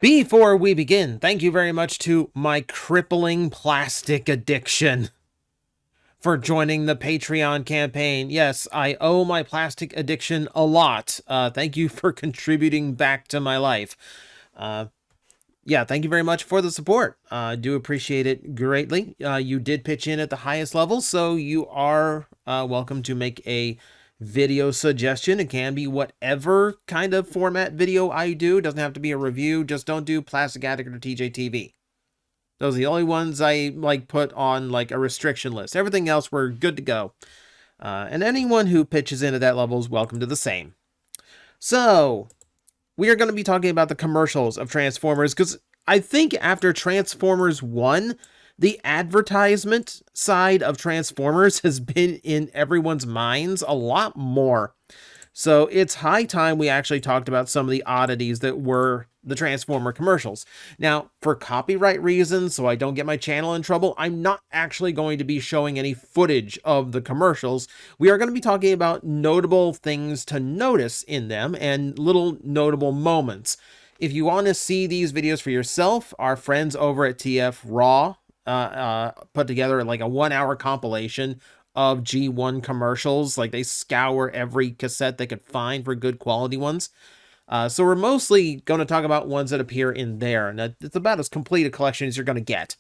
Before we begin, thank you very much to my crippling plastic addiction for joining the Patreon campaign. Yes, I owe my plastic addiction a lot. Thank you for contributing back to my life. Yeah, thank you very much for the support. I do appreciate it greatly. You did pitch in at the highest level, so you are welcome to make a video suggestion. It can be whatever kind of format video I do. It doesn't have to be a review. Just don't do Plastic Addict or TJTV. Those are the only ones I put on a restriction list. Everything else, we're good to go. And anyone who pitches in at that level is welcome to the same. So, we are going to be talking about the commercials of Transformers, because I think after Transformers 1, the advertisement side of Transformers has been in everyone's minds a lot more. So it's high time we actually talked about some of the oddities that were the Transformer commercials. Now, for copyright reasons, so I don't get my channel in trouble, I'm not actually going to be showing any footage of the commercials. We are going to be talking about notable things to notice in them and little notable moments. If you want to see these videos for yourself, our friends over at TF Raw put together like a 1-hour compilation of G1 commercials. Like, they scour every cassette they could find for good quality ones. So we're mostly going to talk about ones that appear in there, and it's about as complete a collection as you're going to get.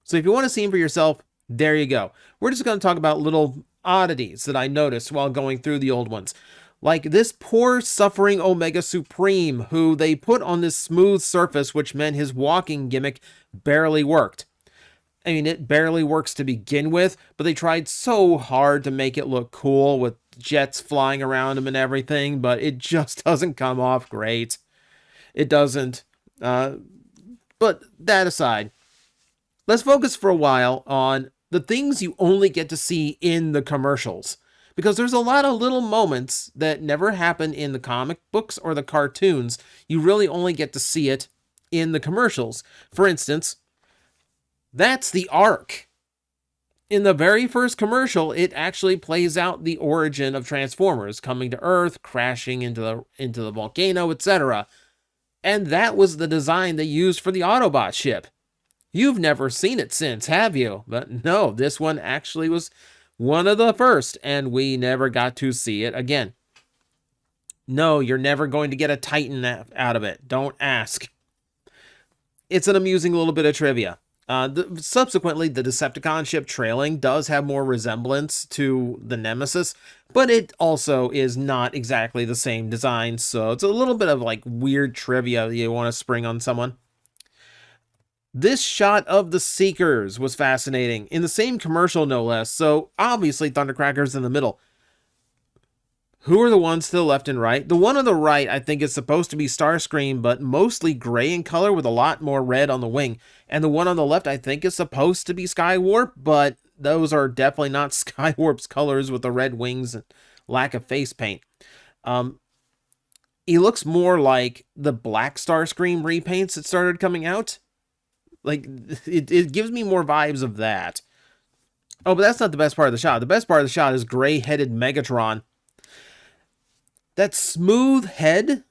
So if you want to see them for yourself, there you go. We're just going to talk about little oddities that I noticed while going through the old ones. Like this poor suffering Omega Supreme, who they put on this smooth surface, which meant his walking gimmick barely worked. I mean, it barely works to begin with, but they tried so hard to make it look cool with jets flying around him and everything, but it just doesn't come off great. It doesn't. But that aside, let's focus for a while on the things you only get to see in the commercials. Because there's a lot of little moments that never happen in the comic books or the cartoons. You really only get to see it in the commercials. For instance, that's the Ark. In the very first commercial, it actually plays out the origin of Transformers coming to Earth, crashing into the volcano, etc. And that was the design they used for the Autobot ship. You've never seen it since, have you? But no, this one actually was one of the first, and we never got to see it again. No, you're never going to get a Titan out of it. Don't ask. It's an amusing little bit of trivia. Subsequently, the Decepticon ship trailing does have more resemblance to the Nemesis, but it also is not exactly the same design, so it's a little bit of weird trivia you want to spring on someone. This shot of the Seekers was fascinating, in the same commercial no less, so obviously Thundercracker's in the middle. Who are the ones to the left and right? The one on the right, I think, is supposed to be Starscream, but mostly gray in color with a lot more red on the wing. And the one on the left, I think, is supposed to be Skywarp, but those are definitely not Skywarp's colors with the red wings and lack of face paint. He looks more like the black Starscream repaints that started coming out. It gives me more vibes of that. Oh, but that's not the best part of the shot. The best part of the shot is gray-headed Megatron. That smooth head,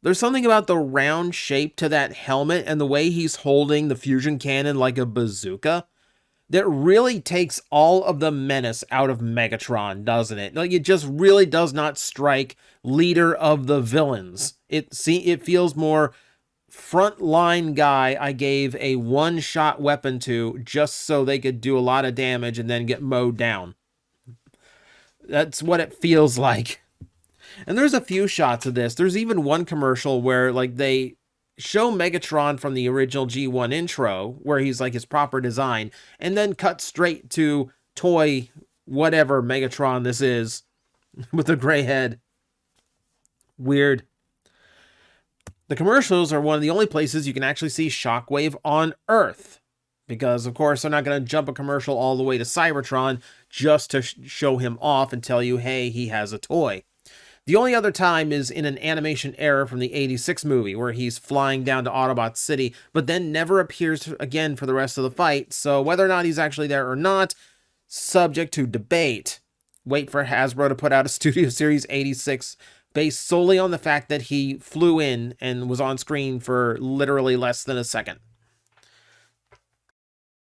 there's something about the round shape to that helmet and the way he's holding the fusion cannon like a bazooka that really takes all of the menace out of Megatron, doesn't it? It just really does not strike leader of the villains. It feels more frontline guy I gave a one-shot weapon to just so they could do a lot of damage and then get mowed down. That's what it feels like. And there's a few shots of this. There's even one commercial where they show Megatron from the original G1 intro, where he's his proper design, and then cut straight to toy whatever Megatron this is with a gray head. Weird. The commercials are one of the only places you can actually see Shockwave on Earth. Because, of course, they're not going to jump a commercial all the way to Cybertron just to show him off and tell you, hey, he has a toy. The only other time is in an animation error from the 86 movie, where he's flying down to Autobot City, but then never appears again for the rest of the fight, so whether or not he's actually there or not, subject to debate. Wait for Hasbro to put out a Studio Series 86 based solely on the fact that he flew in and was on screen for literally less than a second.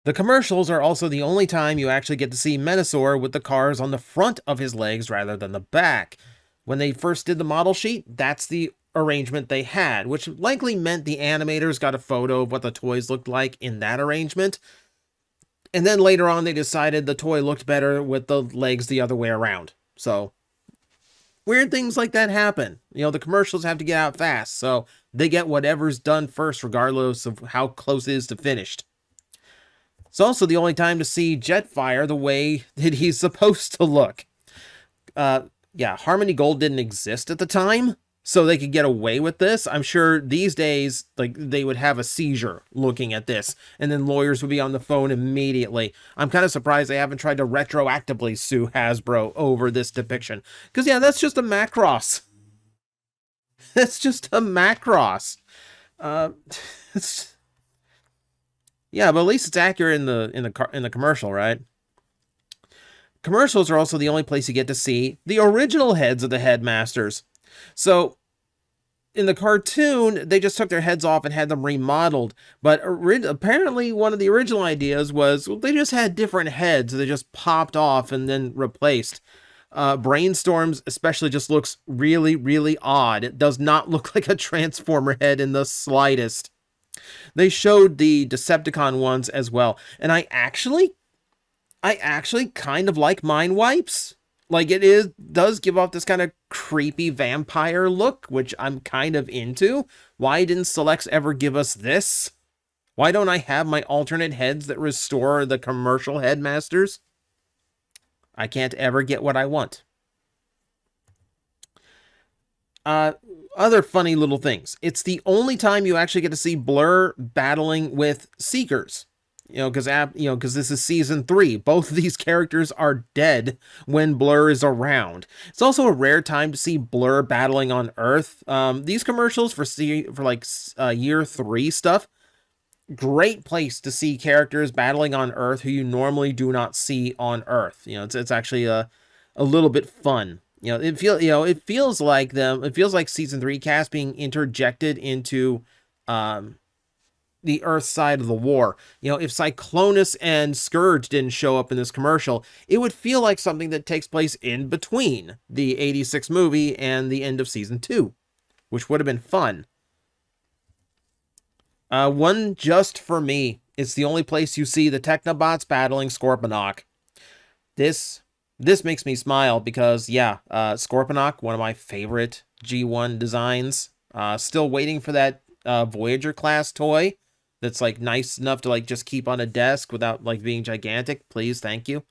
The commercials are also the only time you actually get to see Menasor with the cars on the front of his legs rather than the back. When they first did the model sheet, that's the arrangement they had, which likely meant the animators got a photo of what the toys looked like in that arrangement. And then later on, they decided the toy looked better with the legs the other way around. So, weird things like that happen. The commercials have to get out fast, so they get whatever's done first, regardless of how close it is to finished. It's also the only time to see Jetfire the way that he's supposed to look. Yeah, Harmony Gold didn't exist at the time, so they could get away with this. I'm sure these days, like, they would have a seizure looking at this, and then lawyers would be on the phone immediately. I'm kind of surprised they haven't tried to retroactively sue Hasbro over this depiction. Because, yeah, that's just a Macross. That's just a Macross. Yeah, but at least it's accurate in the commercial, right? Commercials are also the only place you get to see the original heads of the Headmasters. So, in the cartoon, they just took their heads off and had them remodeled. But apparently, one of the original ideas was, well, they just had different heads. They just popped off and then replaced. Brainstorms especially just looks really, really odd. It does not look like a Transformer head in the slightest. They showed the Decepticon ones as well. And I actually kind of like Mind Wipes. Like, does give off this kind of creepy vampire look, which I'm kind of into. Why didn't Selects ever give us this? Why don't I have my alternate heads that restore the commercial Headmasters? I can't ever get what I want. Other funny little things. It's the only time you actually get to see Blur battling with Seekers. Because this is season 3. Both of these characters are dead when Blur is around. It's also a rare time to see Blur battling on Earth. These commercials for year 3 stuff, great place to see characters battling on Earth who you normally do not see on Earth. It's actually a little bit fun. It feels like season 3 cast being interjected into the Earth side of the war. If Cyclonus and Scourge didn't show up in this commercial, it would feel like something that takes place in between the 86 movie and the end of season 2, which would have been fun. One just for me. It's the only place you see the Technobots battling Scorponok. This makes me smile because, yeah, Scorponok, one of my favorite G1 designs. Still waiting for that Voyager class toy that's like nice enough to like just keep on a desk without like being gigantic. Please, thank you.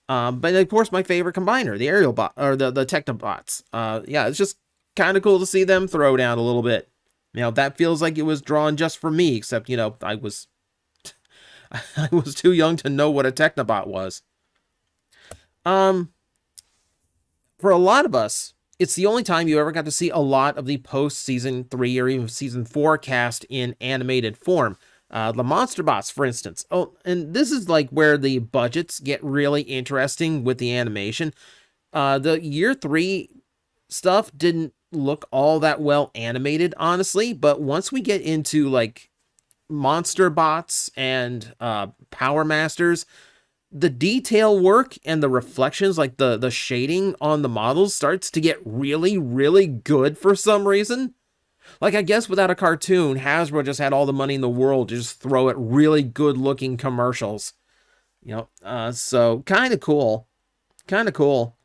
But of course, my favorite combiner, the aerial bot or the Technobots. Yeah, it's just kind of cool to see them throw down a little bit. That feels like it was drawn just for me, except I was I was too young to know what a Technobot was. For a lot of us, it's the only time you ever got to see a lot of the post-season 3 or even season 4 cast in animated form. The Monster Bots, for instance. Oh, and this is like where the budgets get really interesting with the animation. The year 3 stuff didn't look all that well animated, honestly, but once we get into like Monster Bots and Power Masters, the detail work and the reflections, like the shading on the models, starts to get really, really good for some reason. Like, I guess without a cartoon, Hasbro just had all the money in the world to just throw at really good looking commercials. So kind of cool. Kind of cool.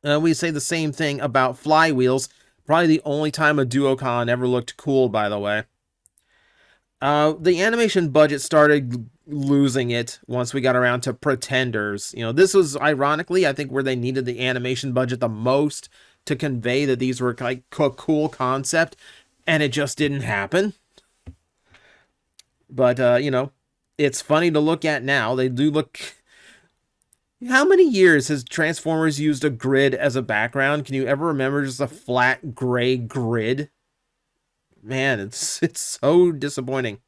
We say the same thing about Flywheels. Probably the only time a Duocon ever looked cool, by the way. The animation budget started losing it once we got around to Pretenders. This was ironically, I think, where they needed the animation budget the most to convey that these were like a cool concept, and it just didn't happen. But, it's funny to look at now. They do look... How many years has Transformers used a grid as a background? Can you ever remember just a flat gray grid? Man, it's so disappointing.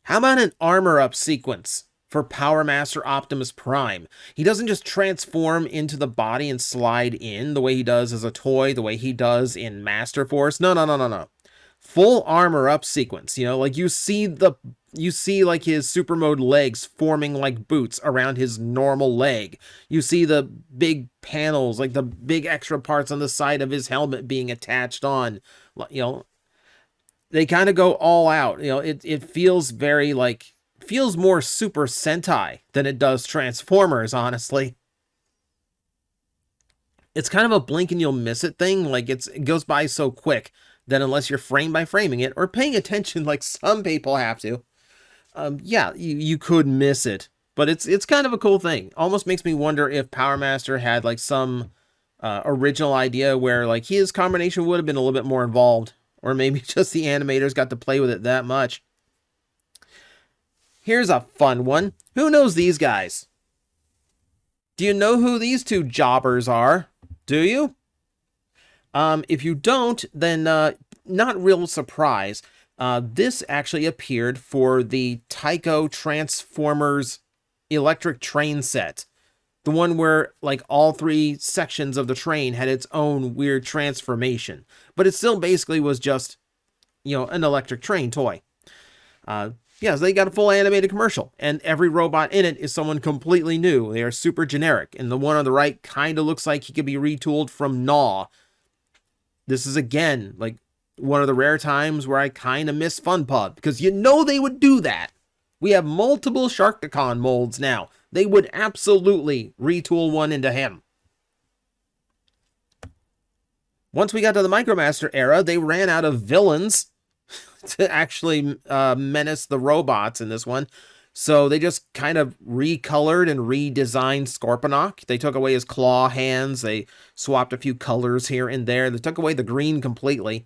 How about an armor up sequence for Power Master Optimus Prime. He doesn't just transform into the body and slide in the way he does as a toy, the way he does in Master Force. No, no, no, no, no. Full armor up sequence, you know, like you see like his super mode legs forming like boots around his normal leg. You see the big panels, like the big extra parts on the side of his helmet being attached on, you know. They kind of go all out, you know. It feels very like, feels more Super Sentai than it does Transformers, honestly. It's kind of a blink and you'll miss it thing. Like it goes by so quick that unless you're frame by framing it or paying attention like some people have to, yeah, you could miss it. But it's kind of a cool thing. Almost makes me wonder if Power Master had like some original idea where like his combination would have been a little bit more involved, or maybe just the animators got to play with it that much. Here's a fun one. Who knows these guys? Do you know who these two jobbers are? Do you? If you don't, then not real surprise. This actually appeared for the Tycho Transformers electric train set. The one where like all three sections of the train had its own weird transformation. But it still basically was just, you know, an electric train toy. Yeah, so they got a full animated commercial, and every robot in it is someone completely new. They are super generic, and the one on the right kind of looks like he could be retooled from Gnaw. This is, again, like one of the rare times where I kind of miss FunPub, because you know they would do that. We have multiple Sharkticon molds now. They would absolutely retool one into him. Once we got to the Micromaster era, they ran out of villains to actually menace the robots in this one. So they just kind of recolored and redesigned Scorponok. They took away his claw hands. They swapped a few colors here and there. They took away the green completely.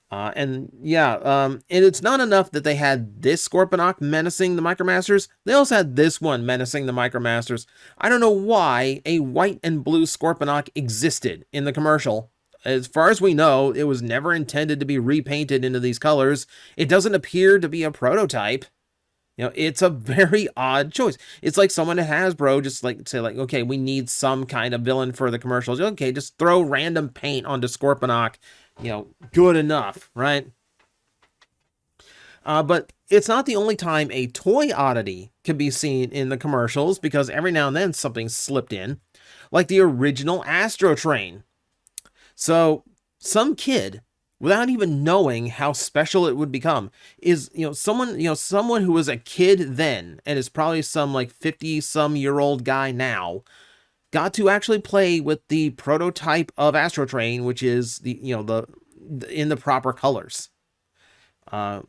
And it's not enough that they had this Scorponok menacing the Micromasters. They also had this one menacing the Micromasters. I don't know why a white and blue Scorponok existed in the commercial. As far as we know, it was never intended to be repainted into these colors. It doesn't appear to be a prototype. You know, it's a very odd choice. It's like someone at Hasbro just like say like, okay, we need some kind of villain for the commercials. Okay, just throw random paint onto Scorponok. You know, good enough, right? But it's not the only time a toy oddity can be seen in the commercials, because every now and then something slipped in, like the original Astro Train. So some kid, without even knowing how special it would become, is, someone who was a kid then and is probably some like 50-some-year-old guy now, got to actually play with the prototype of Astro Train, which is in the proper colors. I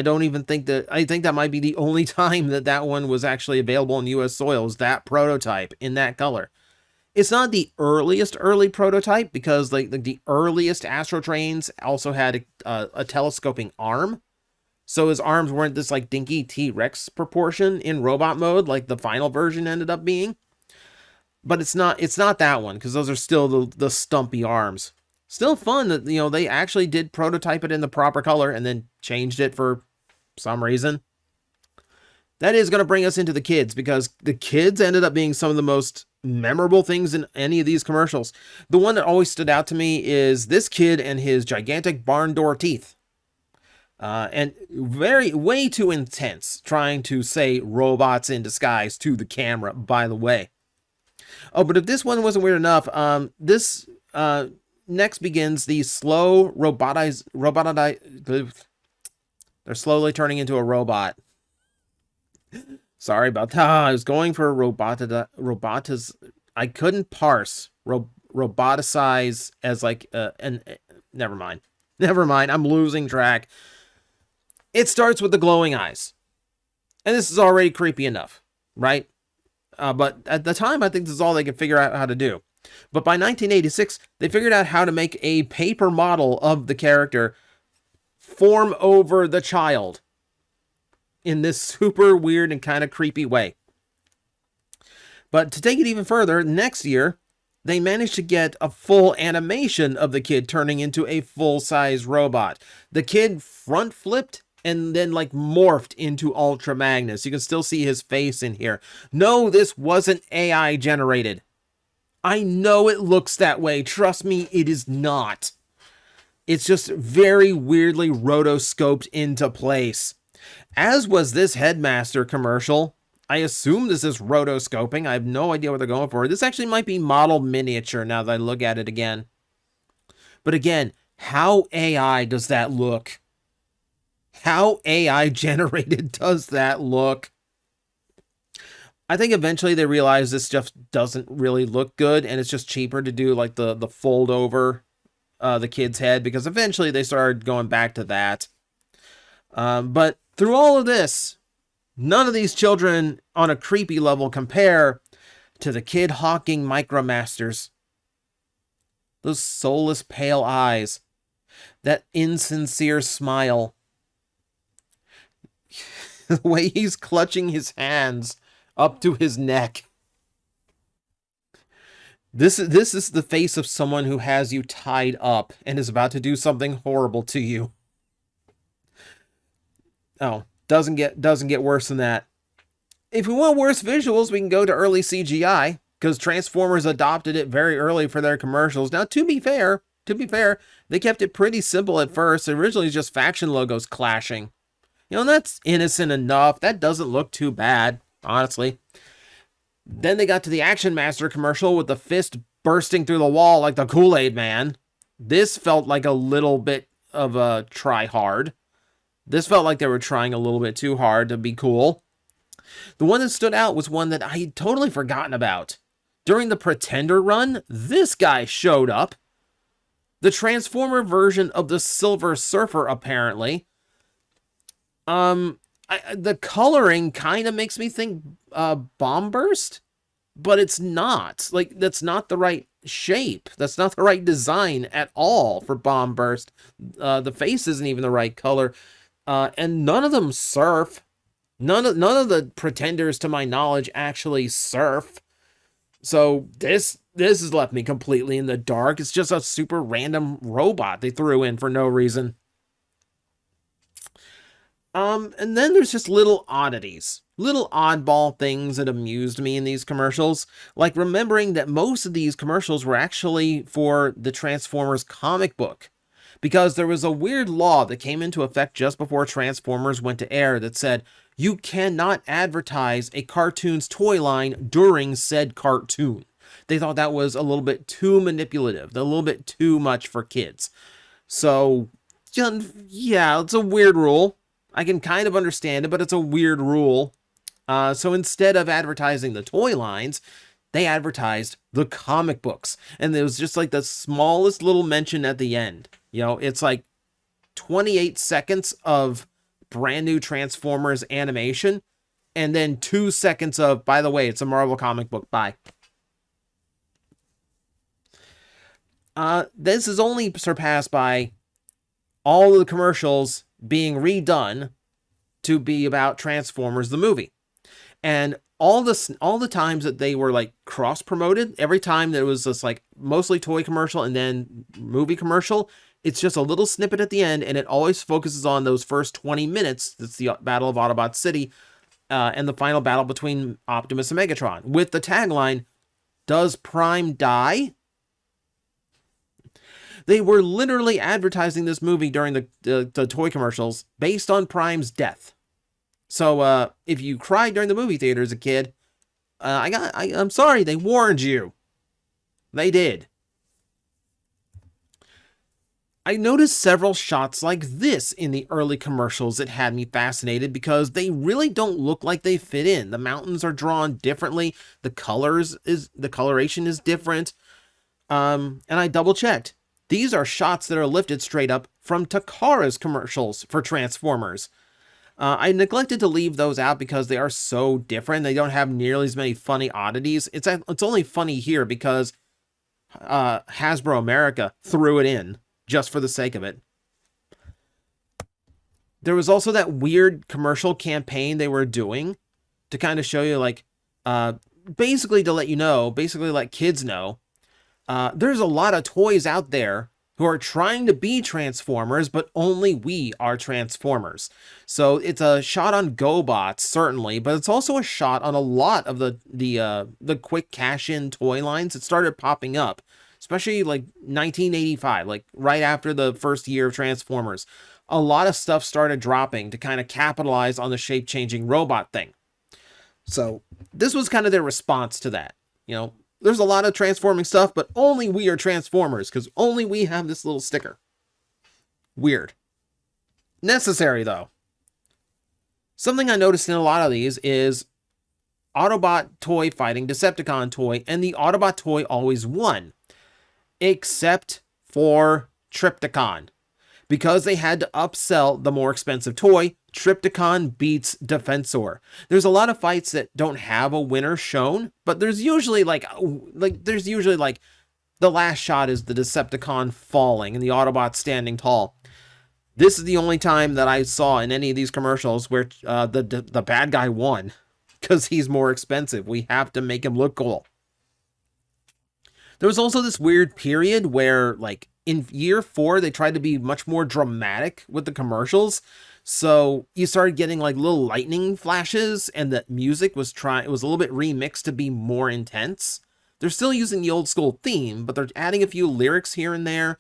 don't even think that, I think that might be the only time that one was actually available in U.S. soils, that prototype in that color. It's not the early prototype, because like the earliest Astro Trains also had a telescoping arm. So his arms weren't this like dinky T-Rex proportion in robot mode like the final version ended up being. But it's not that one, because those are still the stumpy arms. Still fun that, they actually did prototype it in the proper color and then changed it for some reason. That is going to bring us into the kids, because the kids ended up being some of the most memorable things in any of these commercials. The one that always stood out to me is this kid and his gigantic barn door teeth. And way too intense trying to say robots in disguise to the camera, by the way. Oh, but if this one wasn't weird enough, this next begins the slow they're slowly turning into a robot. Sorry about that. I was going for I couldn't parse roboticize as like never mind. I'm losing track. It starts with the glowing eyes, and this is already creepy enough, right? But at the time, I think this is all they could figure out how to do. But by 1986, they figured out how to make a paper model of the character form over the child in this super weird and kind of creepy way. But to take it even further, next year, they managed to get a full animation of the kid turning into a full-size robot. The kid front flipped and then like morphed into Ultra Magnus. You can still see his face in here. No, this wasn't AI generated. I know it looks that way. Trust me, it is not. It's just very weirdly rotoscoped into place. As was this Headmaster commercial. I assume this is rotoscoping. I have no idea what they're going for. This actually might be model miniature now that I look at it again. But again, how AI does that look? How AI generated does that look? I think eventually they realize this stuff doesn't really look good, and it's just cheaper to do like the fold over the kid's head, because eventually they started going back to that. But through all of this, none of these children on a creepy level compare to the kid hawking Micromasters. Those soulless pale eyes, that insincere smile, the way he's clutching his hands up to his neck. This is the face of someone who has you tied up and is about to do something horrible to you. Oh, doesn't get worse than that. If we want worse visuals, we can go to early CGI, because Transformers adopted it very early for their commercials. Now, to be fair, they kept it pretty simple at first. Originally, just faction logos clashing. You know, and that's innocent enough. That doesn't look too bad, honestly. Then they got to the Action Master commercial with the fist bursting through the wall like the Kool-Aid Man. This felt like a little bit of a try hard. This felt like they were trying a little bit too hard to be cool. The one that stood out was one that I had totally forgotten about. During the Pretender run, this guy showed up. The Transformer version of the Silver Surfer, apparently. The coloring kind of makes me think Bomb Burst, but it's not. Like, that's not the right shape. That's not the right design at all for Bomb Burst. The face isn't even the right color. And none of them surf. None of the Pretenders, to my knowledge, actually surf. So this has left me completely in the dark. It's just a super random robot they threw in for no reason. And then there's just little oddities. Little oddball things that amused me in these commercials. Like remembering that most of these commercials were actually for the Transformers comic book. Because there was a weird law that came into effect just before Transformers went to air that said, you cannot advertise a cartoon's toy line during said cartoon. They thought that was a little bit too manipulative, a little bit too much for kids. So, yeah, it's a weird rule. I can kind of understand it, but it's a weird rule. So instead of advertising the toy lines, they advertised the comic books. And it was just like the smallest little mention at the end. You know, it's like 28 seconds of brand new Transformers animation, and then 2 seconds of, by the way, it's a Marvel comic book, bye. This is only surpassed by all of the commercials being redone to be about Transformers the movie. And all the times that they were like cross-promoted, every time there was this like mostly toy commercial and then movie commercial, it's just a little snippet at the end, and it always focuses on those first 20 minutes. That's the Battle of Autobot City and the final battle between Optimus and Megatron, with the tagline, "Does Prime die?" They were literally advertising this movie during the toy commercials based on Prime's death. So if you cried during the movie theater as a kid, I'm sorry, they warned you. They did. I noticed several shots like this in the early commercials that had me fascinated because they really don't look like they fit in. The mountains are drawn differently. The coloration is different. And I double checked. These are shots that are lifted straight up from Takara's commercials for Transformers. I neglected to leave those out because they are so different. They don't have nearly as many funny oddities. It's only funny here because Hasbro America threw it in just for the sake of it. There was also that weird commercial campaign they were doing to kind of show you, like, basically to let you know, basically let kids know, there's a lot of toys out there who are trying to be Transformers, but only we are Transformers. So it's a shot on GoBots, certainly, but it's also a shot on a lot of the quick cash-in toy lines that started popping up, especially like 1985, like right after the first year of Transformers. A lot of stuff started dropping to kind of capitalize on the shape-changing robot thing. So this was kind of their response to that. You know, there's a lot of transforming stuff, but only we are Transformers, because only we have this little sticker. Weird. Necessary, though. Something I noticed in a lot of these is Autobot toy fighting Decepticon toy, and the Autobot toy always won. Except for Trypticon. Because they had to upsell the more expensive toy, Trypticon beats Defensor. There's a lot of fights that don't have a winner shown, but there's usually like the last shot is the Decepticon falling and the Autobot standing tall. This is the only time that I saw in any of these commercials where the bad guy won, because he's more expensive. We have to make him look cool. There was also this weird period where, like, in year 4, they tried to be much more dramatic with the commercials. So you started getting like little lightning flashes, and the music was it was a little bit remixed to be more intense. They're still using the old school theme, but they're adding a few lyrics here and there.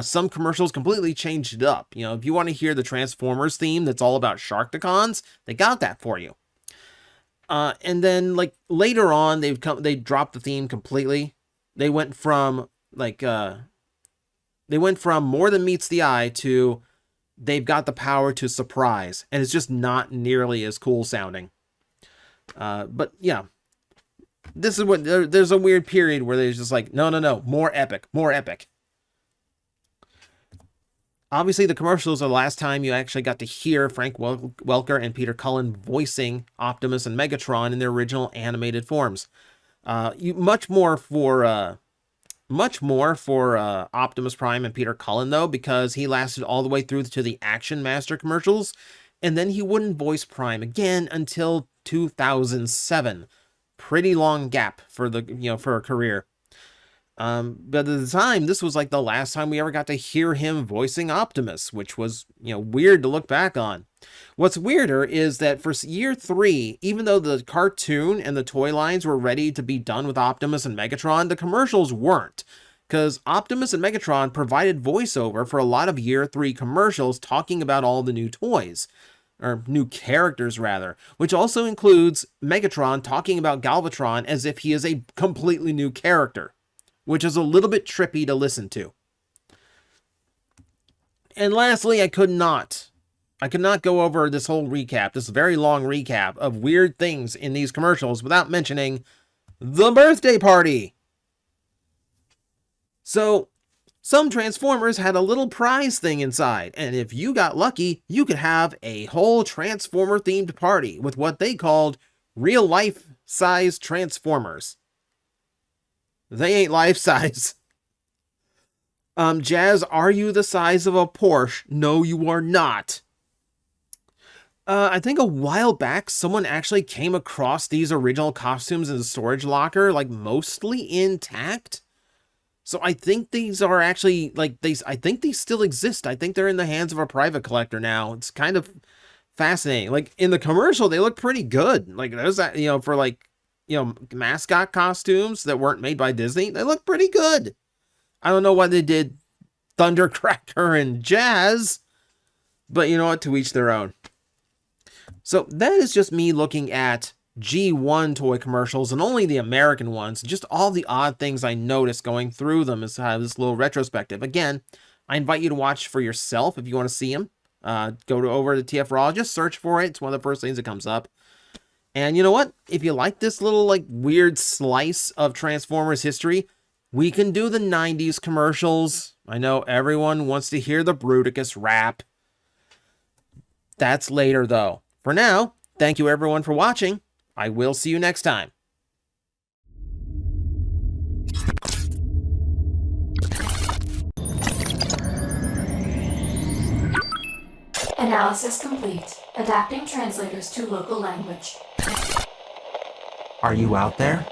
Some commercials completely changed it up. You know, if you want to hear the Transformers theme that's all about Sharkticons, they got that for you. And then like later on, they dropped the theme completely. They went from More Than Meets the Eye to they've got the power to surprise, and it's just not nearly as cool sounding. But yeah, this is what there's a weird period where they're just like, no, more epic. Obviously, the commercials are the last time you actually got to hear Frank Welker and Peter Cullen voicing Optimus and Megatron in their original animated forms. Much more for Optimus Prime and Peter Cullen, though, because he lasted all the way through to the Action Master commercials, and then he wouldn't voice Prime again until 2007. Pretty long gap for a career. But at the time, this was like the last time we ever got to hear him voicing Optimus, which was, weird to look back on. What's weirder is that for year 3, even though the cartoon and the toy lines were ready to be done with Optimus and Megatron, the commercials weren't. Because Optimus and Megatron provided voiceover for a lot of year 3 commercials talking about all the new toys. Or new characters, rather. Which also includes Megatron talking about Galvatron as if he is a completely new character. Which is a little bit trippy to listen to. And lastly, I could not go over this whole recap, this very long recap of weird things in these commercials without mentioning the birthday party. So, some Transformers had a little prize thing inside, and if you got lucky, you could have a whole Transformer-themed party with what they called real-life-size Transformers. They ain't life-size. Jazz, are you the size of a Porsche? No, you are not. I think a while back, someone actually came across these original costumes in the storage locker, like, mostly intact. So I think these are actually, I think these still exist. I think they're in the hands of a private collector now. It's kind of fascinating. Like, in the commercial, they look pretty good. Like, there's that, for, mascot costumes that weren't made by Disney, they look pretty good. I don't know why they did Thundercracker and Jazz, but you know what, to each their own. So that is just me looking at G1 toy commercials, and only the American ones, just all the odd things I noticed going through them as this little retrospective. Again, I invite you to watch for yourself if you want to see them. Go over to TF Raw, just search for it. It's one of the first things that comes up. And you know what? If you like this little weird slice of Transformers history, we can do the 90s commercials. I know everyone wants to hear the Bruticus rap. That's later, though. For now, thank you everyone for watching. I will see you next time. Analysis complete. Adapting translators to local language. Are you out there?